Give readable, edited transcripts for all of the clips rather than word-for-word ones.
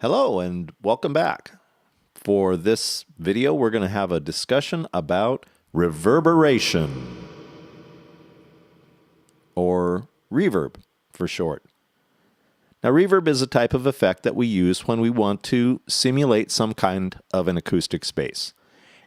Hello and welcome back. For this video, we're going to have a discussion about reverberation, or reverb for short. Now, reverb is a type of effect that we use when we want to simulate some kind of an acoustic space.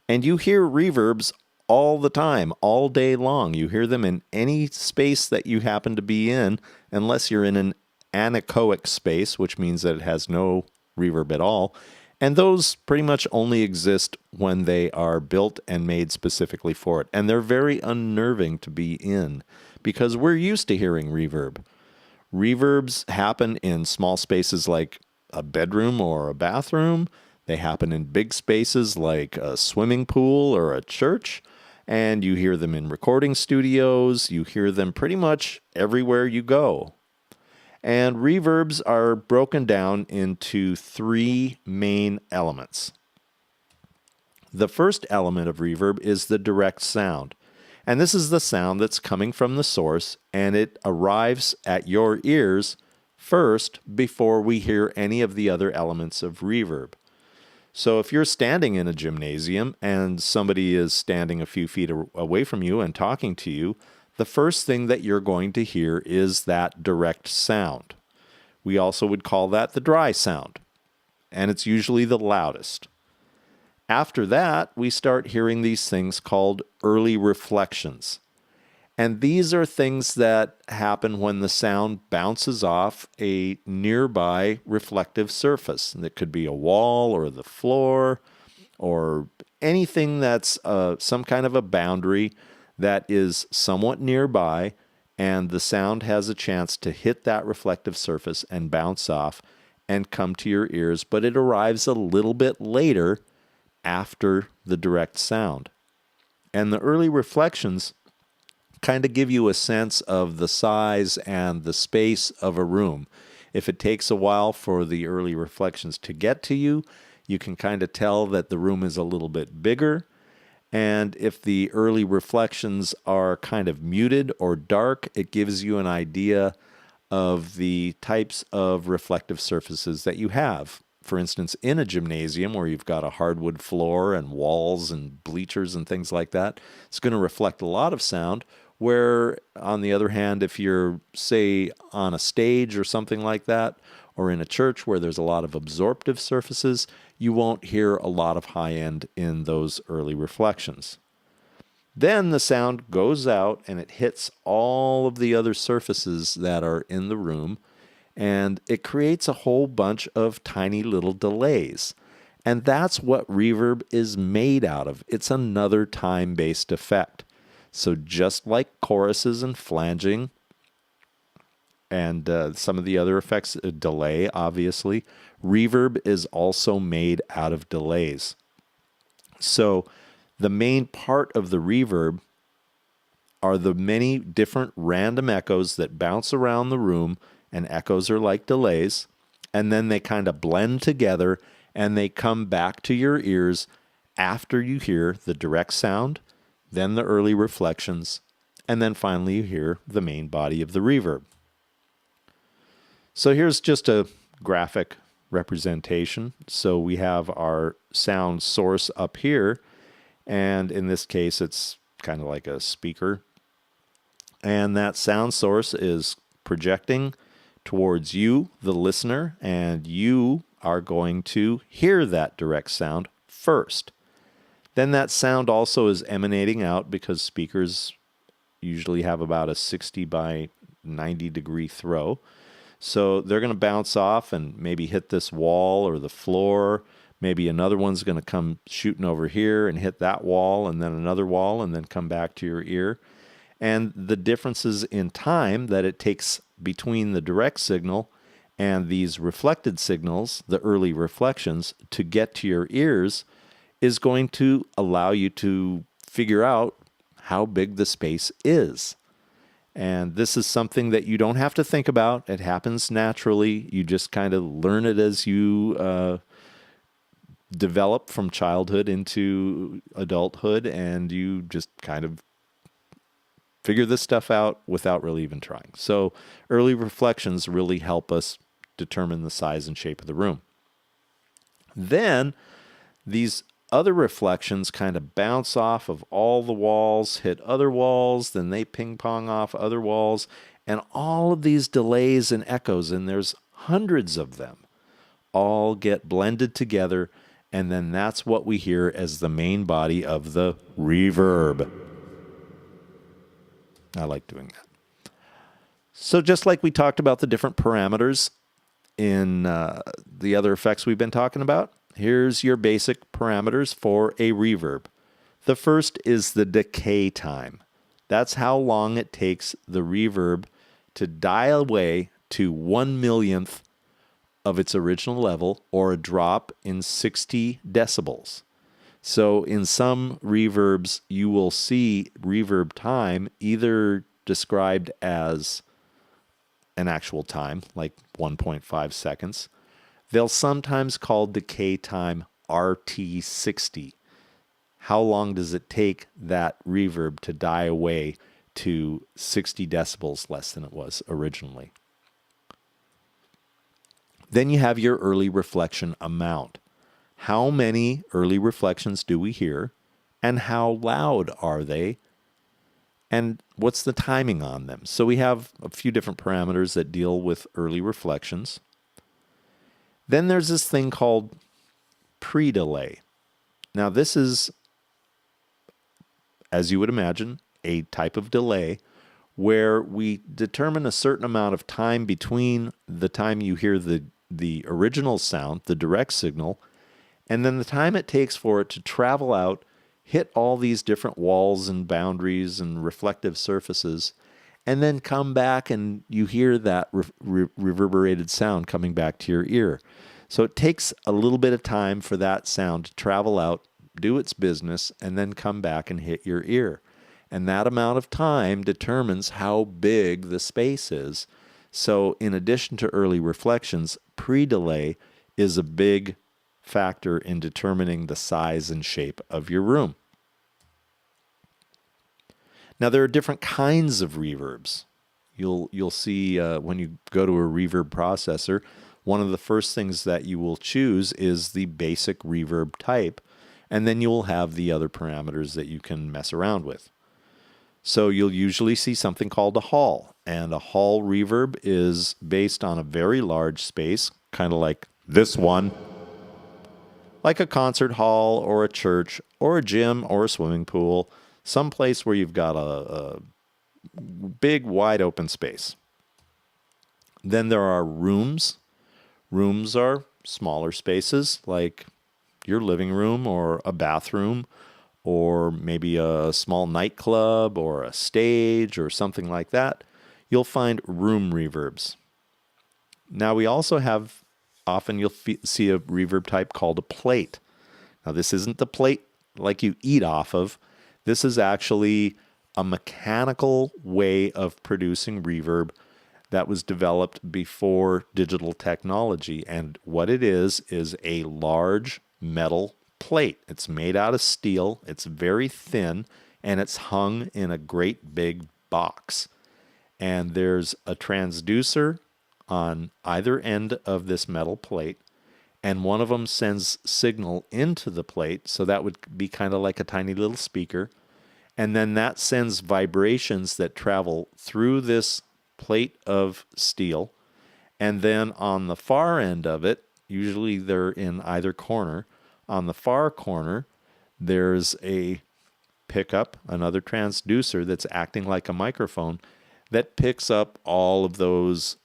And you hear reverbs all the time, all day long. You hear them in any space that you happen to be in, unless you're in an anechoic space, which means that it has no reverb at all. And those pretty much only exist when they are built and made specifically for it. And they're very unnerving to be in because we're used to hearing reverb. Reverbs happen in small spaces like a bedroom or a bathroom. They happen in big spaces like a swimming pool or a church. And you hear them in recording studios. You hear them pretty much everywhere you go. And reverbs are broken down into three main elements. The first element of reverb is the direct sound. And this is the sound that's coming from the source, and it arrives at your ears first before we hear any of the other elements of reverb. So if you're standing in a gymnasium and somebody is standing a few feet away from you and talking to you, the first thing that you're going to hear is that direct sound. We also would call that the dry sound, and it's usually the loudest. After that, we start hearing these things called early reflections. And these are things that happen when the sound bounces off a nearby reflective surface. It could be a wall or the floor or anything that's some kind of a boundary that is somewhat nearby, and the sound has a chance to hit that reflective surface and bounce off and come to your ears, but it arrives a little bit later after the direct sound. And the early reflections kind of give you a sense of the size and the space of a room. If it takes a while for the early reflections to get to you, you can kind of tell that the room is a little bit bigger. And if the early reflections are kind of muted or dark, it gives you an idea of the types of reflective surfaces that you have. For instance, in a gymnasium where you've got a hardwood floor and walls and bleachers and things like that, it's going to reflect a lot of sound. Where, on the other hand, if you're, say, on a stage or something like that, or in a church where there's a lot of absorptive surfaces, you won't hear a lot of high end in those early reflections. Then the sound goes out and it hits all of the other surfaces that are in the room, and it creates a whole bunch of tiny little delays. And that's what reverb is made out of. It's another time-based effect. So just like choruses and flanging, and some of the other effects, delay, obviously, reverb is also made out of delays. So the main part of the reverb are the many different random echoes that bounce around the room, and echoes are like delays, and then they kind of blend together, and they come back to your ears after you hear the direct sound, then the early reflections, and then finally you hear the main body of the reverb. So here's just a graphic representation. So we have our sound source up here, and in this case it's kind of like a speaker. And that sound source is projecting towards you, the listener, and you are going to hear that direct sound first. Then that sound also is emanating out because speakers usually have about a 60 by 90 degree throw. So they're going to bounce off and maybe hit this wall or the floor. Maybe another one's going to come shooting over here and hit that wall, and then another wall, and then come back to your ear. And the differences in time that it takes between the direct signal and these reflected signals, the early reflections, to get to your ears is going to allow you to figure out how big the space is. And this is something that you don't have to think about. It happens naturally. You just kind of learn it as you develop from childhood into adulthood, and you just kind of figure this stuff out without really even trying. So early reflections really help us determine the size and shape of the room. Then these other reflections kind of bounce off of all the walls, hit other walls, then they ping pong off other walls, and all of these delays and echoes, and there's hundreds of them, all get blended together, and then that's what we hear as the main body of the reverb. I like doing that. So just like we talked about the different parameters in the other effects we've been talking about, here's your basic parameters for a reverb. The first is the decay time. That's how long it takes the reverb to die away to 1/1,000,000th of its original level, or a drop in 60 decibels. So in some reverbs, you will see reverb time either described as an actual time, like 1.5 seconds. They'll sometimes call decay time RT60. How long does it take that reverb to die away to 60 decibels less than it was originally? Then you have your early reflection amount. How many early reflections do we hear? And how loud are they? And what's the timing on them? So we have a few different parameters that deal with early reflections. Then there's this thing called pre-delay. Now this is, as you would imagine, a type of delay where we determine a certain amount of time between the time you hear the original sound, the direct signal, and then the time it takes for it to travel out, hit all these different walls and boundaries and reflective surfaces, and then come back and you hear that reverberated sound coming back to your ear. So it takes a little bit of time for that sound to travel out, do its business, and then come back and hit your ear. And that amount of time determines how big the space is. So in addition to early reflections, pre-delay is a big factor in determining the size and shape of your room. Now there are different kinds of reverbs. You'll see when you go to a reverb processor, one of the first things that you will choose is the basic reverb type, and then you will have the other parameters that you can mess around with. So you'll usually see something called a hall, and a hall reverb is based on a very large space, kind of like this one, like a concert hall or a church or a gym or a swimming pool, someplace where you've got a big wide open space. Then there are rooms. Rooms are smaller spaces like your living room or a bathroom or maybe a small nightclub or a stage or something like that. You'll find room reverbs. Now we also have, often you'll see a reverb type called a plate. Now this isn't the plate like you eat off of. This is actually a mechanical way of producing reverb that was developed before digital technology. And what it is a large metal plate. It's made out of steel. It's very thin, and it's hung in a great big box. And there's a transducer on either end of this metal plate, and one of them sends signal into the plate, so that would be kind of like a tiny little speaker. And then that sends vibrations that travel through this plate of steel. And then on the far end of it, usually they're in either corner, on the far corner, there's a pickup, another transducer that's acting like a microphone that picks up all of those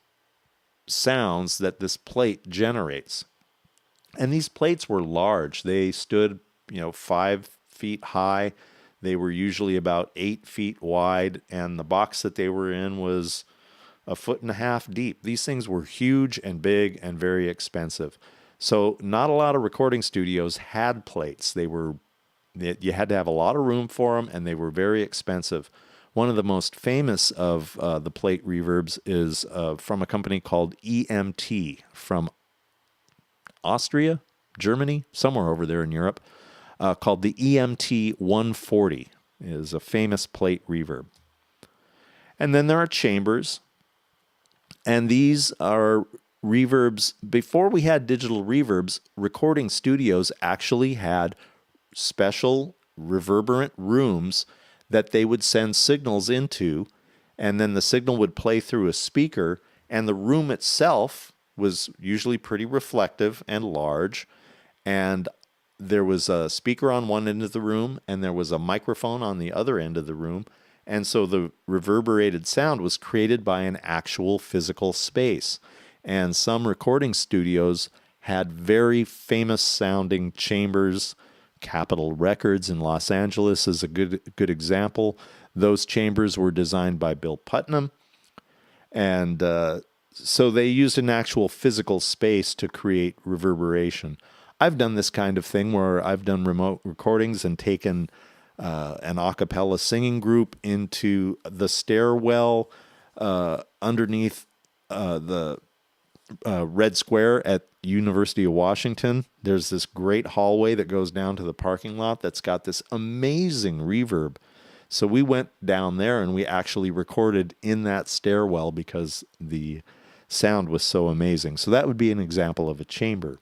sounds that this plate generates. And these plates were large. They stood, 5 feet high. They were usually about 8 feet wide, and the box that they were in was 1.5 feet deep. These things were huge and big and very expensive. So not a lot of recording studios had plates. You had to have a lot of room for them, and they were very expensive. One of the most famous of the plate reverbs is from a company called EMT from Austria, Germany, somewhere over there in Europe, called the EMT 140. It is a famous plate reverb. And then there are chambers, and these are reverbs, before we had digital reverbs, recording studios actually had special reverberant rooms that they would send signals into, and then the signal would play through a speaker, and the room itself was usually pretty reflective and large, and there was a speaker on one end of the room, and there was a microphone on the other end of the room, and so the reverberated sound was created by an actual physical space. And some recording studios had very famous sounding chambers. Capitol Records in Los Angeles is a good example. Those chambers were designed by Bill Putnam, and so they used an actual physical space to create reverberation. I've done this kind of thing where I've done remote recordings and taken an a cappella singing group into the stairwell underneath the Red Square at University of Washington. There's this great hallway that goes down to the parking lot that's got this amazing reverb. So we went down there and we actually recorded in that stairwell because the sound was so amazing. So that would be an example of a chamber.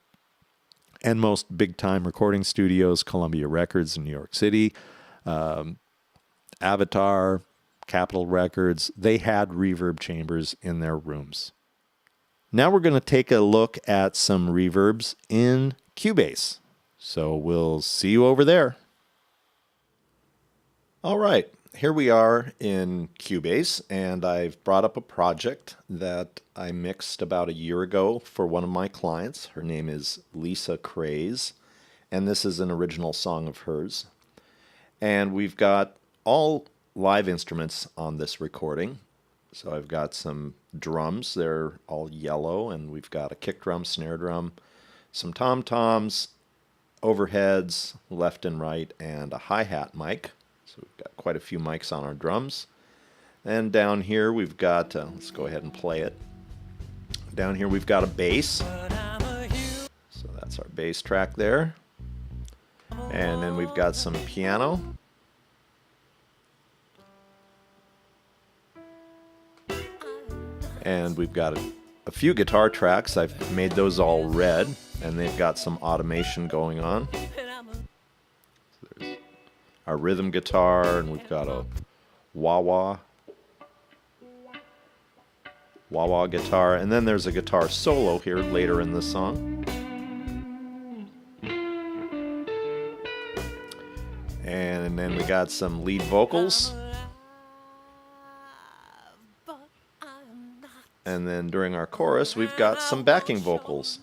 And most big-time recording studios, Columbia Records in New York City, Avatar, Capitol Records, they had reverb chambers in their rooms. Now we're going to take a look at some reverbs in Cubase. So we'll see you over there. All right, here we are in Cubase, and I've brought up a project that I mixed about a year ago for one of my clients. Her name is Lisa Craze, and this is an original song of hers. And we've got all live instruments on this recording. So I've got some drums, they're all yellow, and we've got a kick drum, snare drum, some tom-toms, overheads, left and right, and a hi-hat mic. So we've got quite a few mics on our drums. And down here we've got, let's go ahead and play it. Down here we've got a bass. So that's our bass track there. And then we've got some piano. And we've got a few guitar tracks. I've made those all red, and they've got some automation going on. So there's our rhythm guitar, and we've got a wah-wah guitar, and then there's a guitar solo here later in the song. And then we got some lead vocals. And then during our chorus, we've got some backing vocals.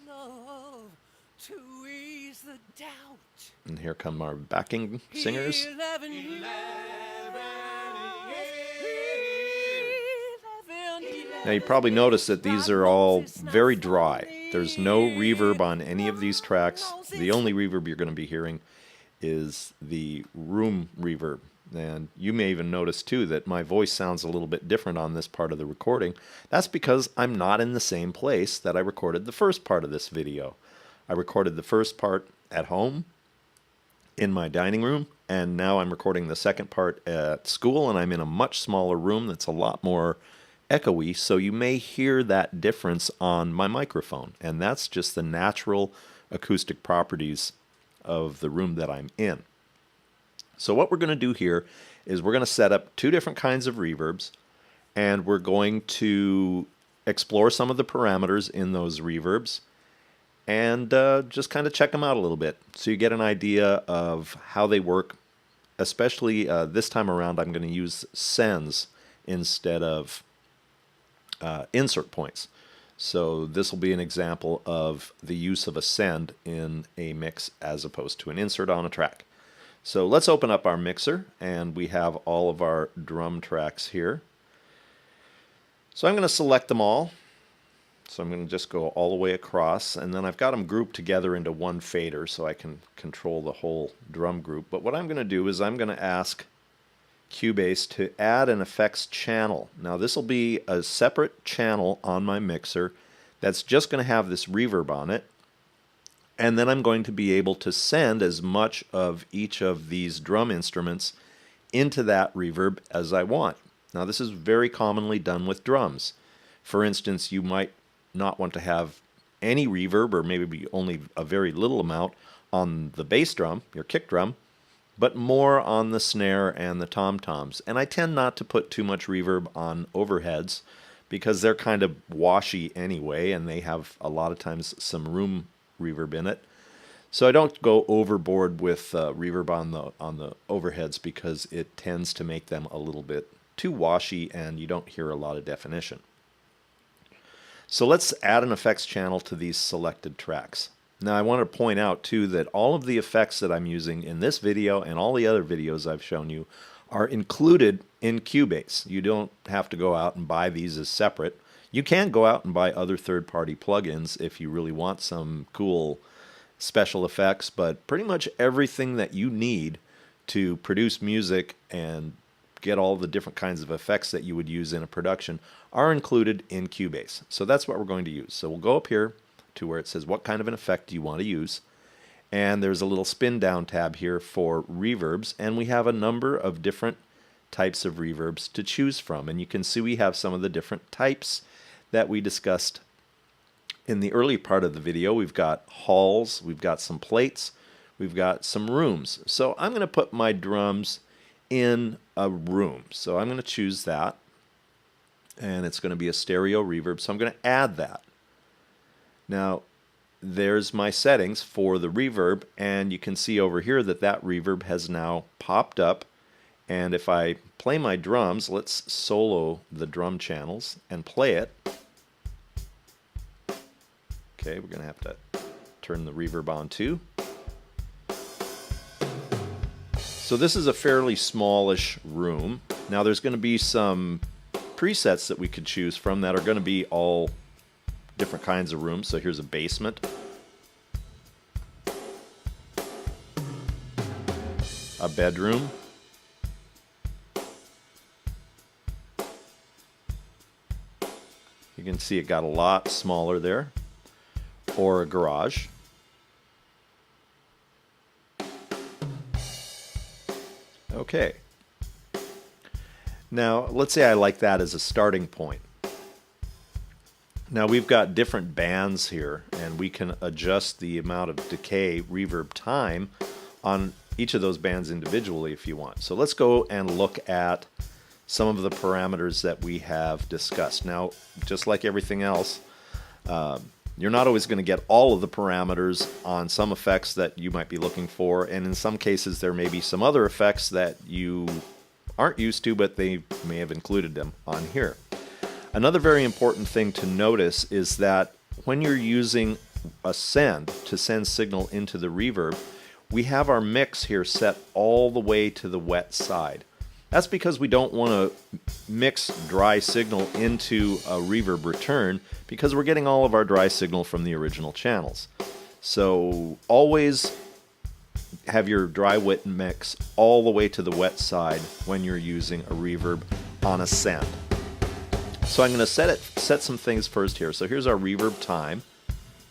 And here come our backing singers. Now you probably noticed that these are all very dry. There's no reverb on any of these tracks. The only reverb you're going to be hearing is the room reverb. And you may even notice too that my voice sounds a little bit different on this part of the recording. That's because I'm not in the same place that I recorded the first part of this video. I recorded the first part at home in my dining room, and now I'm recording the second part at school, and I'm in a much smaller room that's a lot more echoey, so you may hear that difference on my microphone, and that's just the natural acoustic properties of the room that I'm in. So what we're going to do here is we're going to set up two different kinds of reverbs, and we're going to explore some of the parameters in those reverbs and just kind of check them out a little bit so you get an idea of how they work. Especially this time around, I'm going to use sends instead of insert points. So this will be an example of the use of a send in a mix as opposed to an insert on a track. So let's open up our mixer, and we have all of our drum tracks here. So I'm going to select them all. So I'm going to just go all the way across, and then I've got them grouped together into one fader so I can control the whole drum group. But what I'm going to do is I'm going to ask Cubase to add an effects channel. Now this will be a separate channel on my mixer that's just going to have this reverb on it. And then I'm going to be able to send as much of each of these drum instruments into that reverb as I want. Now this is very commonly done with drums. For instance, you might not want to have any reverb, or maybe only a very little amount on the bass drum, your kick drum, but more on the snare and the tom-toms. And I tend not to put too much reverb on overheads because they're kind of washy anyway, and they have a lot of times some room reverb in it. So I don't go overboard with reverb on the overheads because it tends to make them a little bit too washy and you don't hear a lot of definition. So let's add an effects channel to these selected tracks. Now I want to point out too that all of the effects that I'm using in this video and all the other videos I've shown you are included in Cubase. You don't have to go out and buy these as separate. You can go out and buy other third-party plugins if you really want some cool special effects, but pretty much everything that you need to produce music and get all the different kinds of effects that you would use in a production are included in Cubase. So that's what we're going to use. So we'll go up here to where it says what kind of an effect do you want to use, and there's a little spin down tab here for reverbs, and we have a number of different types of reverbs to choose from, and you can see we have some of the different types that we discussed in the early part of the video. We've got halls, we've got some plates, we've got some rooms. So I'm going to put my drums in a room, so I'm going to choose that, and it's going to be a stereo reverb, so I'm going to add that. Now there's my settings for the reverb, and you can see over here that that reverb has now popped up. And if I play my drums, let's solo the drum channels and play it. Okay, we're going to have to turn the reverb on too. So this is a fairly smallish room. Now there's going to be some presets that we could choose from that are going to be all different kinds of rooms. So here's a basement, a bedroom, you can see it got a lot smaller there, or a garage. Okay. Now let's say I like that as a starting point. Now we've got different bands here, and we can adjust the amount of decay reverb time on each of those bands individually if you want. So let's go and look at some of the parameters that we have discussed. Now, just like everything else, you're not always going to get all of the parameters on some effects that you might be looking for, and in some cases there may be some other effects that you aren't used to, but they may have included them on here. Another very important thing to notice is that when you're using a send to send signal into the reverb, we have our mix here set all the way to the wet side. That's because we don't want to mix dry signal into a reverb return, because we're getting all of our dry signal from the original channels. So always have your dry wet mix all the way to the wet side when you're using a reverb on a send. So I'm going to set some things first here. So here's our reverb time.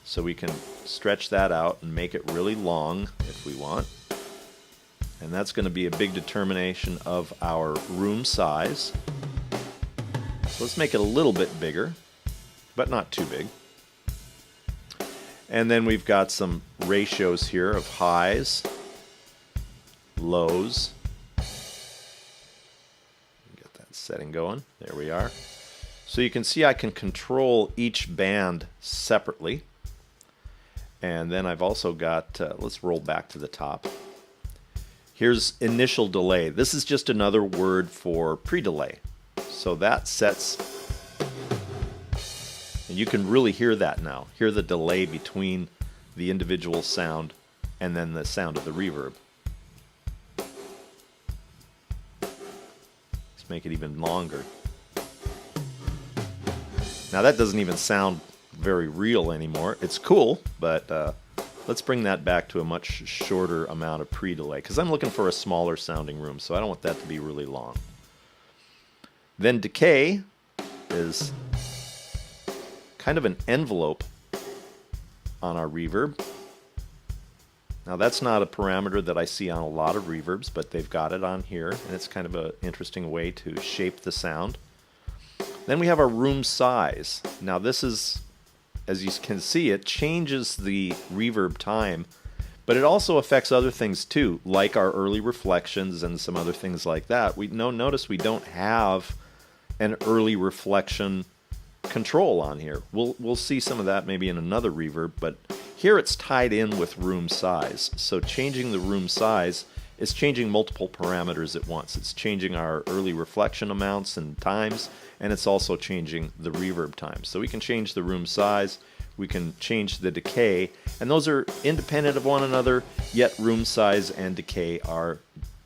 So we can stretch that out and make it really long if we want. And that's going to be a big determination of our room size. So let's make it a little bit bigger, but not too big. And then we've got some ratios here of highs, lows. Get that setting going. There we are. So you can see I can control each band separately. And then I've also got, let's roll back to the top. Here's initial delay. This is just another word for pre-delay. So that sets, and you can really hear that now. Hear the delay between the individual sound and then the sound of the reverb. Let's make it even longer. Now that doesn't even sound very real anymore. It's cool, but let's bring that back to a much shorter amount of pre-delay, because I'm looking for a smaller sounding room, so I don't want that to be really long. Then decay is kind of an envelope on our reverb. Now that's not a parameter that I see on a lot of reverbs, but they've got it on here, and it's kind of an interesting way to shape the sound. Then we have our room size. Now this is as you can see, it changes the reverb time, but it also affects other things too, like our early reflections and some other things like that. Notice we don't have an early reflection control on here. We'll see some of that maybe in another reverb, but here it's tied in with room size. So changing the room size is changing multiple parameters at once. It's changing our early reflection amounts and times, and it's also changing the reverb time. So we can change the room size, we can change the decay, and those are independent of one another, yet room size and decay are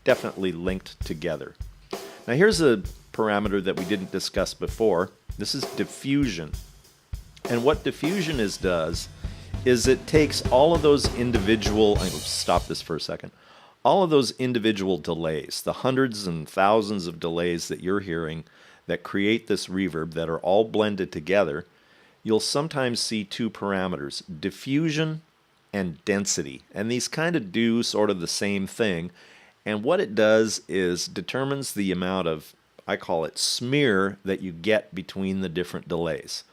definitely linked together. Now here's a parameter that we didn't discuss before. This is diffusion. And what diffusion does is it takes all of those individual, I'm going to stop this for a second, all of those individual delays, the hundreds and thousands of delays that you're hearing that create this reverb that are all blended together, you'll sometimes see two parameters, diffusion and density. And these kind of do sort of the same thing. And what it does is determines the amount of, I call it smear, that you get between the different delays.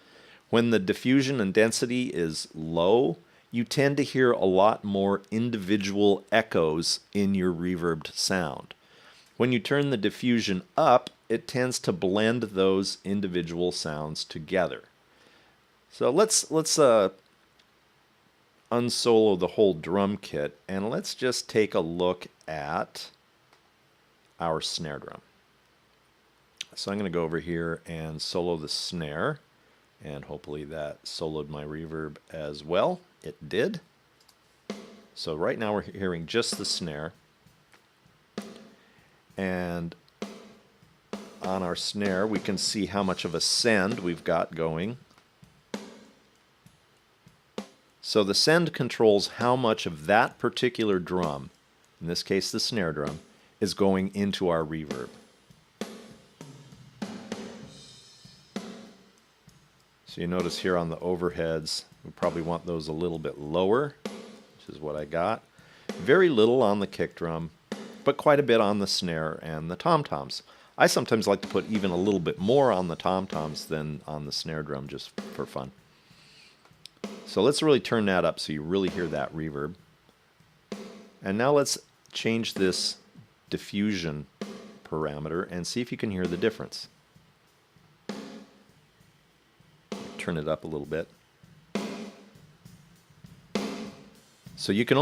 When the diffusion and density is low, you tend to hear a lot more individual echoes in your reverbed sound. When you turn the diffusion up, it tends to blend those individual sounds together. So let's unsolo the whole drum kit, and let's just take a look at our snare drum. So I'm going to go over here and solo the snare, and hopefully that soloed my reverb as well. It did. So right now we're hearing just the snare, and on our snare we can see how much of a send we've got going. So the send controls how much of that particular drum, in this case the snare drum, is going into our reverb. So you notice here on the overheads, we probably want those a little bit lower, which is what I got. Very little on the kick drum, but quite a bit on the snare and the tom-toms. I sometimes like to put even a little bit more on the tom-toms than on the snare drum, just for fun. So let's really turn that up so you really hear that reverb. And now let's change this diffusion parameter and see if you can hear the difference. Turn it up a little bit. So you can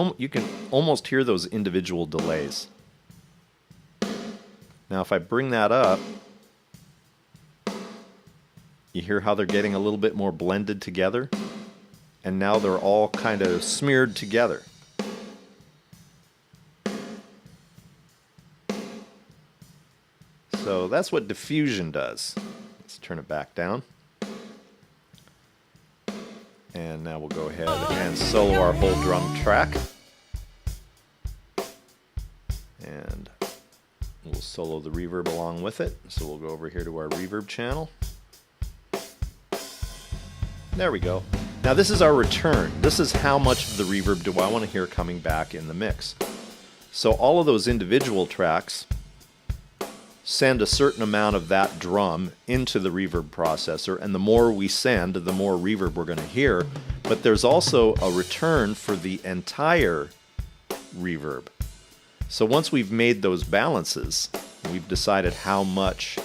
almost hear those individual delays. Now if I bring that up, you hear how they're getting a little bit more blended together, and now they're all kind of smeared together. So that's what diffusion does. Let's turn it back down. And now we'll go ahead and solo our whole drum track. And we'll solo the reverb along with it. So we'll go over here to our reverb channel. There we go. Now this is our return. This is how much of the reverb do I want to hear coming back in the mix. So all of those individual tracks send a certain amount of that drum into the reverb processor, and the more we send, the more reverb we're going to hear. But there's also a return for the entire reverb. So once we've made those balances, we've decided how much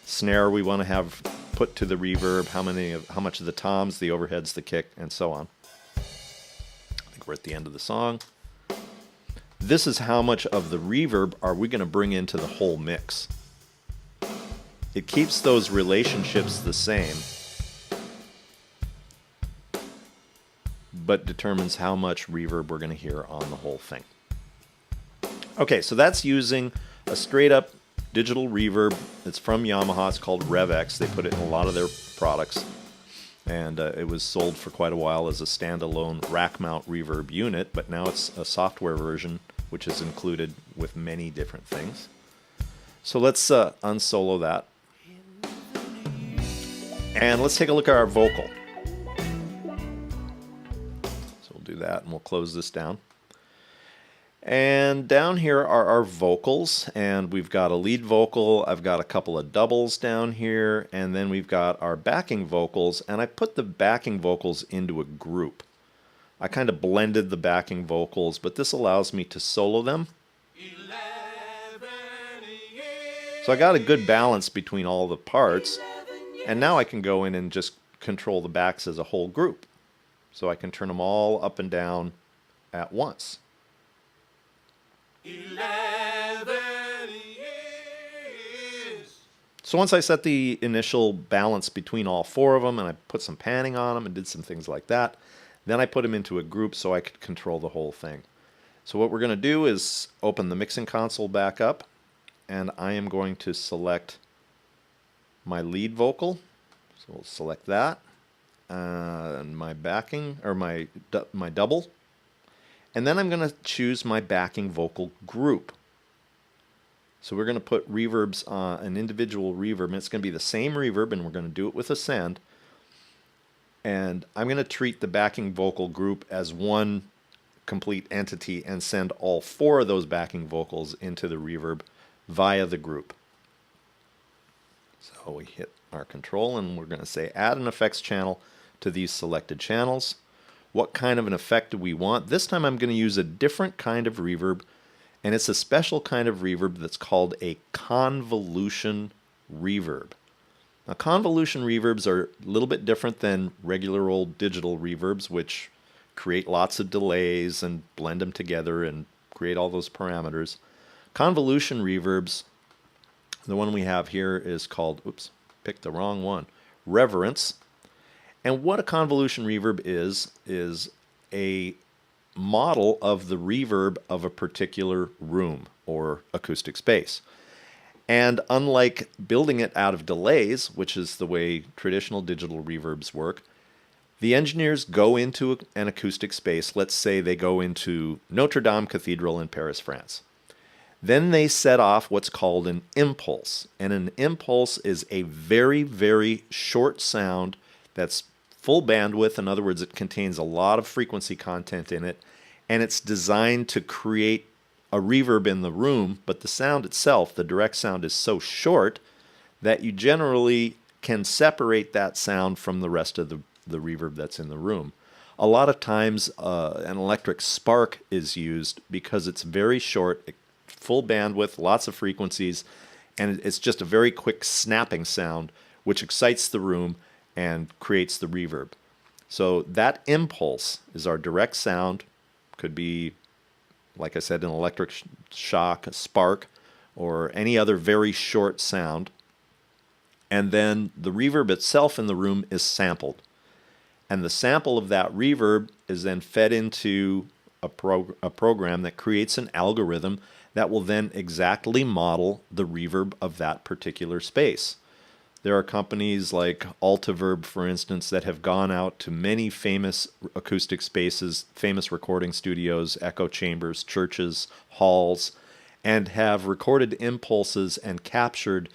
snare we want to have put to the reverb, how much of the toms, the overheads, the kick, and so on. I think we're at the end of the song. This is how much of the reverb are we going to bring into the whole mix. It keeps those relationships the same, but determines how much reverb we're going to hear on the whole thing. Okay, so that's using a straight up digital reverb. It's from Yamaha. It's called Reverbs. They put it in a lot of their products, and it was sold for quite a while as a standalone rack mount reverb unit, but now it's a software version which is included with many different things. So let's unsolo that. And let's take a look at our vocal. So we'll do that and we'll close this down. And down here are our vocals, and we've got a lead vocal, I've got a couple of doubles down here, and then we've got our backing vocals, and I put the backing vocals into a group. I kind of blended the backing vocals, but this allows me to solo them. So I got a good balance between all the parts, and now I can go in and just control the backs as a whole group. So I can turn them all up and down at once. 11 years. So once I set the initial balance between all four of them, and I put some panning on them and did some things like that, then I put them into a group so I could control the whole thing. So what we're going to do is open the mixing console back up, and I am going to select my lead vocal. So we'll select that, and my backing, or my double. And then I'm going to choose my backing vocal group. So we're going to put reverbs on an individual reverb, and it's going to be the same reverb, and we're going to do it with a send. And I'm going to treat the backing vocal group as one complete entity and send all four of those backing vocals into the reverb via the group. So we hit our control, and we're going to say add an effects channel to these selected channels. What kind of an effect do we want? This time I'm going to use a different kind of reverb, and it's a special kind of reverb that's called a convolution reverb. Now, convolution reverbs are a little bit different than regular old digital reverbs, which create lots of delays and blend them together and create all those parameters. Convolution reverbs, the one we have here is called, oops, picked the wrong one, Reverence. And what a convolution reverb is a model of the reverb of a particular room or acoustic space. And unlike building it out of delays, which is the way traditional digital reverbs work, the engineers go into an acoustic space. Let's say they go into Notre Dame Cathedral in Paris, France. Then they set off what's called an impulse. And an impulse is a very, very short sound that's full bandwidth. In other words, it contains a lot of frequency content in it, and it's designed to create a reverb in the room, but the sound itself, the direct sound, is so short that you generally can separate that sound from the rest of the reverb that's in the room. A lot of times an electric spark is used because it's very short, full bandwidth, lots of frequencies, and it's just a very quick snapping sound which excites the room and creates the reverb. So that impulse is our direct sound. Could be, like I said, an electric shock, a spark, or any other very short sound. And then the reverb itself in the room is sampled. And the sample of that reverb is then fed into a program that creates an algorithm that will then exactly model the reverb of that particular space. There are companies like Altiverb, for instance, that have gone out to many famous acoustic spaces, famous recording studios, echo chambers, churches, halls, and have recorded impulses and captured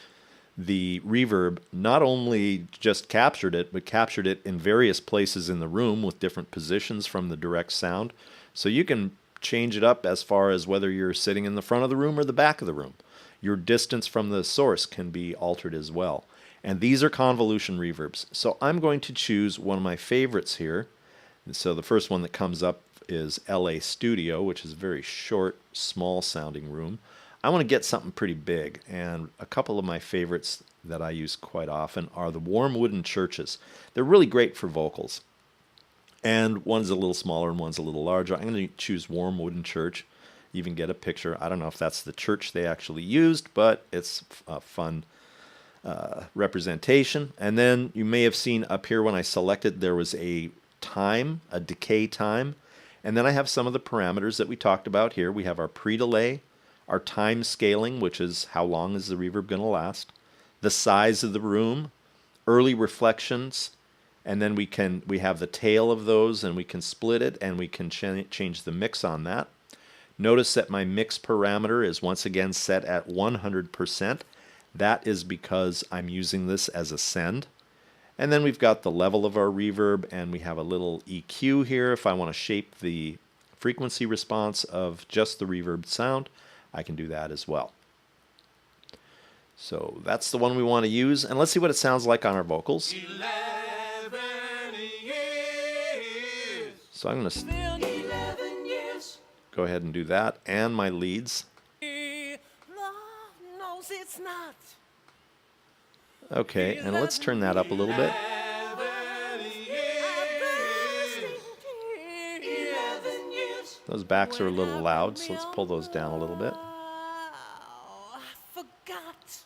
the reverb. Not only just captured it, but captured it in various places in the room with different positions from the direct sound. So you can change it up as far as whether you're sitting in the front of the room or the back of the room. Your distance from the source can be altered as well. And these are convolution reverbs. So I'm going to choose one of my favorites here. And so the first one that comes up is LA Studio, which is a very short, small sounding room. I want to get something pretty big, and a couple of my favorites that I use quite often are the warm wooden churches. They're really great for vocals. And one's a little smaller and one's a little larger. I'm going to choose warm wooden church. You even get a picture. I don't know if that's the church they actually used, but it's a fun representation. And then you may have seen up here when I selected there was a time, a decay time. And then I have some of the parameters that we talked about here. We have our pre-delay, our time scaling, which is how long is the reverb going to last, the size of the room, early reflections, and then we have the tail of those, and we can split it, and we can change the mix on that. Notice that my mix parameter is once again set at 100%. That is because I'm using this as a send. And then we've got the level of our reverb, and we have a little EQ here if I want to shape the frequency response of just the reverb sound, I can do that as well. So that's the one we want to use, and let's see what it sounds like on our vocals. 11 years. So I'm going to go ahead and do that, and my leads. Lord knows it's not. Okay, and let's turn that up a little bit. 11 years. Those backs are a little loud, so let's pull those down a little bit. Oh, I forgot.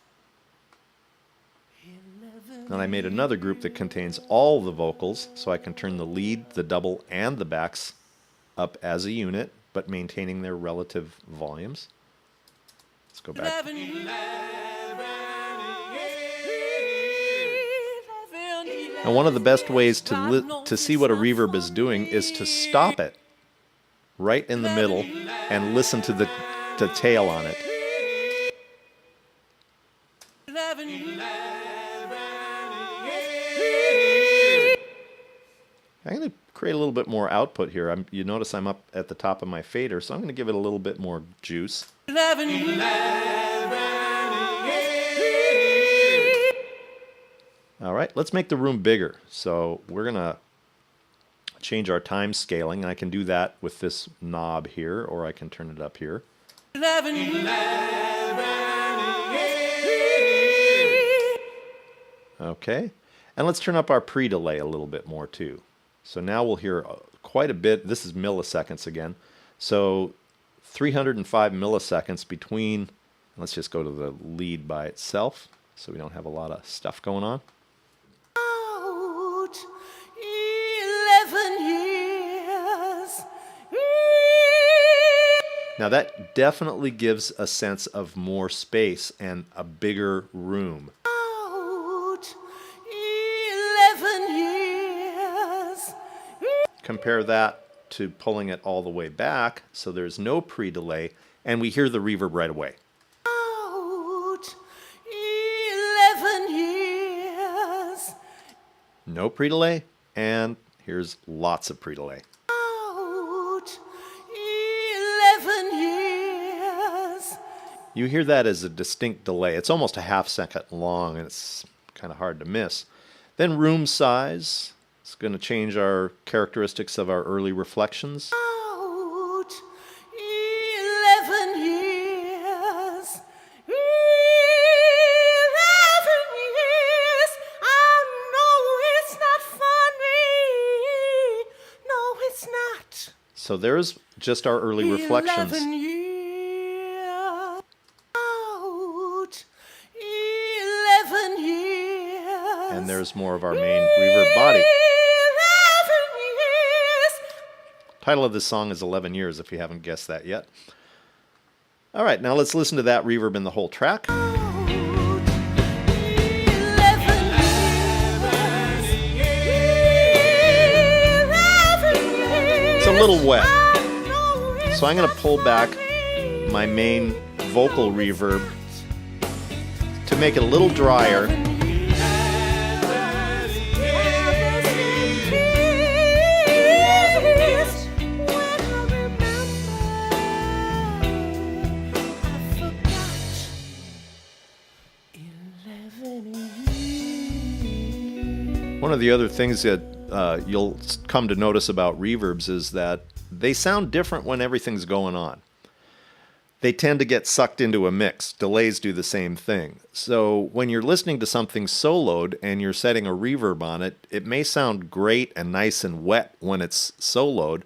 And I made another group that contains all the vocals, so I can turn the lead, the double, and the backs up as a unit, but maintaining their relative volumes. Let's go back. 11 years. And one of the best ways to see what a reverb is doing is to stop it right in the middle and listen to the tail on it. 11 years. I'm going to create a little bit more output here. You notice I'm up at the top of my fader, so I'm going to give it a little bit more juice. 11 years. All right, let's make the room bigger. So we're going to change our time scaling, and I can do that with this knob here, or I can turn it up here. 11 years. Okay, and let's turn up our pre-delay a little bit more too. So now we'll hear quite a bit. This is milliseconds again. So 305 milliseconds between, let's just go to the lead by itself so we don't have a lot of stuff going on. Out 11 years. Now that definitely gives a sense of more space and a bigger room. Out 11 years. Compare that to pulling it all the way back, so there's no pre-delay, and we hear the reverb right away. Out 11 years. No pre-delay, and here's lots of pre-delay. Out 11 years. You hear that as a distinct delay. It's almost a half-second long, and it's kind of hard to miss. Then room size. It's going to change our characteristics of our early reflections. Out 11 years. 11 years. I know it's not funny. No, it's not. So there's just our early reflections. 11 years. Out 11 years. And there's more of our main reverb body. Title of this song is 11 Years, if you haven't guessed that yet. All right, now let's listen to that reverb in the whole track. It's a little wet, so I'm going to pull back my main vocal reverb to make it a little drier. One of the other things that you'll come to notice about reverbs is that they sound different when everything's going on. They tend to get sucked into a mix. Delays do the same thing. So when you're listening to something soloed and you're setting a reverb on it, it may sound great and nice and wet when it's soloed,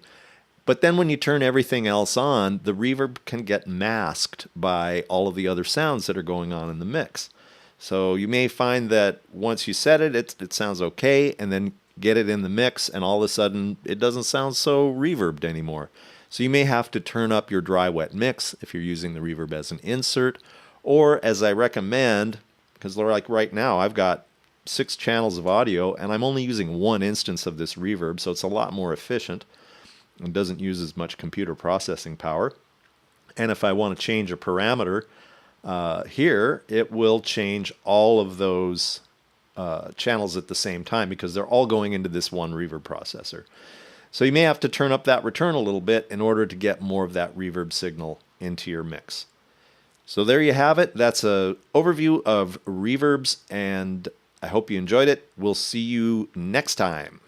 but then when you turn everything else on, the reverb can get masked by all of the other sounds that are going on in the mix. So you may find that once you set it, it sounds okay, and then get it in the mix, and all of a sudden it doesn't sound so reverbed anymore. So you may have to turn up your dry wet mix if you're using the reverb as an insert, or as I recommend, because like right now I've got 6 channels of audio and I'm only using 1 instance of this reverb, so it's a lot more efficient and doesn't use as much computer processing power. And if I want to change a parameter here, it will change all of those channels at the same time because they're all going into this one reverb processor. So you may have to turn up that return a little bit in order to get more of that reverb signal into your mix. So there you have it. That's an overview of reverbs, and I hope you enjoyed it. We'll see you next time.